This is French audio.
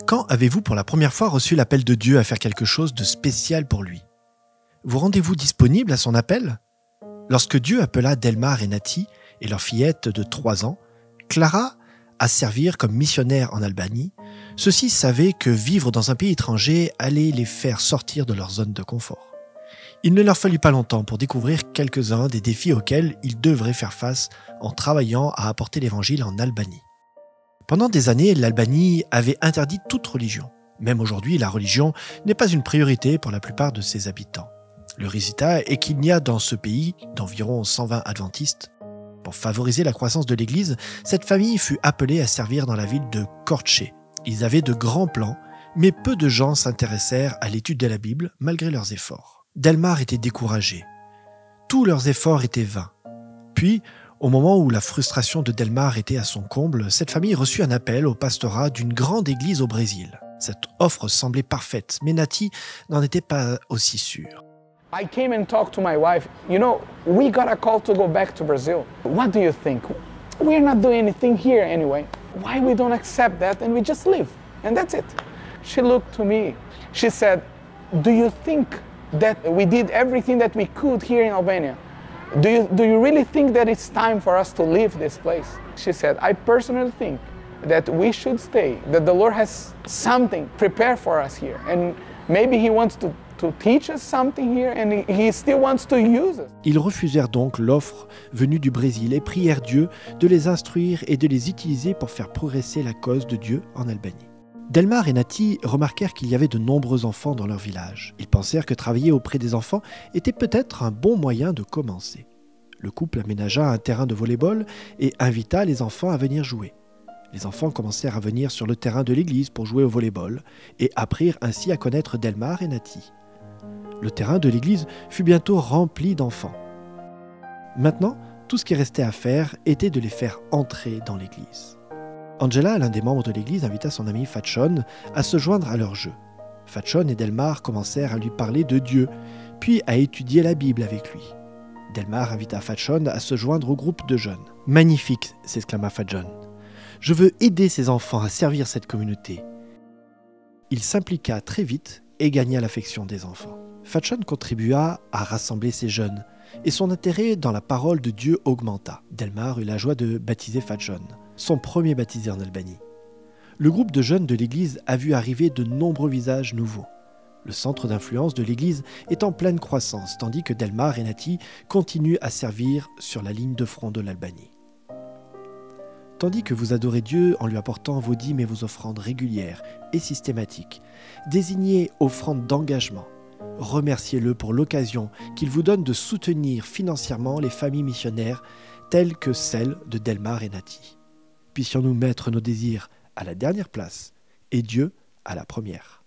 Quand avez-vous pour la première fois reçu l'appel de Dieu à faire quelque chose de spécial pour lui? Vous rendez-vous disponible à son appel? Lorsque Dieu appela Delmar et Nati et leur fillette de 3 ans, Clara, à servir comme missionnaire en Albanie, ceux-ci savaient que vivre dans un pays étranger allait les faire sortir de leur zone de confort. Il ne leur fallut pas longtemps pour découvrir quelques-uns des défis auxquels ils devraient faire face en travaillant à apporter l'évangile en Albanie. Pendant des années, l'Albanie avait interdit toute religion. Même aujourd'hui, la religion n'est pas une priorité pour la plupart de ses habitants. Le résultat est qu'il n'y a dans ce pays d'environ 120 adventistes. Pour favoriser la croissance de l'Église, cette famille fut appelée à servir dans la ville de Korçë. Ils avaient de grands plans, mais peu de gens s'intéressèrent à l'étude de la Bible malgré leurs efforts. Delmar était découragé. Tous leurs efforts étaient vains. Puis, au moment où la frustration de Delmar était à son comble, cette famille reçut un appel au pastorat d'une grande église au Brésil. Cette offre semblait parfaite, mais Nati n'en était pas aussi sûre. I came and talked to my wife. You know, we got a call to go back to Brazil. What do you think? We're not doing anything here anyway. Why we don't accept that and we just live? And that's it. She looked to me. She said, do you think that we did everything that we could here in Albania? Do you really think that it's time for us to leave this place? She said, I personally think that we should stay, that the Lord has something prepared for us here. And maybe He wants to teach us something here and He still wants to use us. Ils refusèrent donc l'offre venue du Brésil et prièrent Dieu de les instruire et de les utiliser pour faire progresser la cause de Dieu en Albanie. Delmar et Nati remarquèrent qu'il y avait de nombreux enfants dans leur village. Ils pensèrent que travailler auprès des enfants était peut-être un bon moyen de commencer. Le couple aménagea un terrain de volley-ball et invita les enfants à venir jouer. Les enfants commencèrent à venir sur le terrain de l'église pour jouer au volley-ball et apprirent ainsi à connaître Delmar et Nati. Le terrain de l'église fut bientôt rempli d'enfants. Maintenant, tout ce qui restait à faire était de les faire entrer dans l'église. Angela, l'un des membres de l'église, invita son ami Fatshon à se joindre à leur jeu. Fatshon et Delmar commencèrent à lui parler de Dieu, puis à étudier la Bible avec lui. Delmar invita Fatshon à se joindre au groupe de jeunes. « Magnifique !» s'exclama Fatshon. « Je veux aider ces enfants à servir cette communauté. » Il s'impliqua très vite et gagna l'affection des enfants. Fatshon contribua à rassembler ces jeunes, et son intérêt dans la parole de Dieu augmenta. Delmar eut la joie de baptiser Fatshon, son premier baptisé en Albanie. Le groupe de jeunes de l'église a vu arriver de nombreux visages nouveaux. Le centre d'influence de l'église est en pleine croissance, tandis que Delmar et Nati continuent à servir sur la ligne de front de l'Albanie. Tandis que vous adorez Dieu en lui apportant vos dîmes et vos offrandes régulières et systématiques, désignez offrandes d'engagement. Remerciez-le pour l'occasion qu'il vous donne de soutenir financièrement les familles missionnaires telles que celle de Delmar et Nati. Puissions-nous mettre nos désirs à la dernière place et Dieu à la première.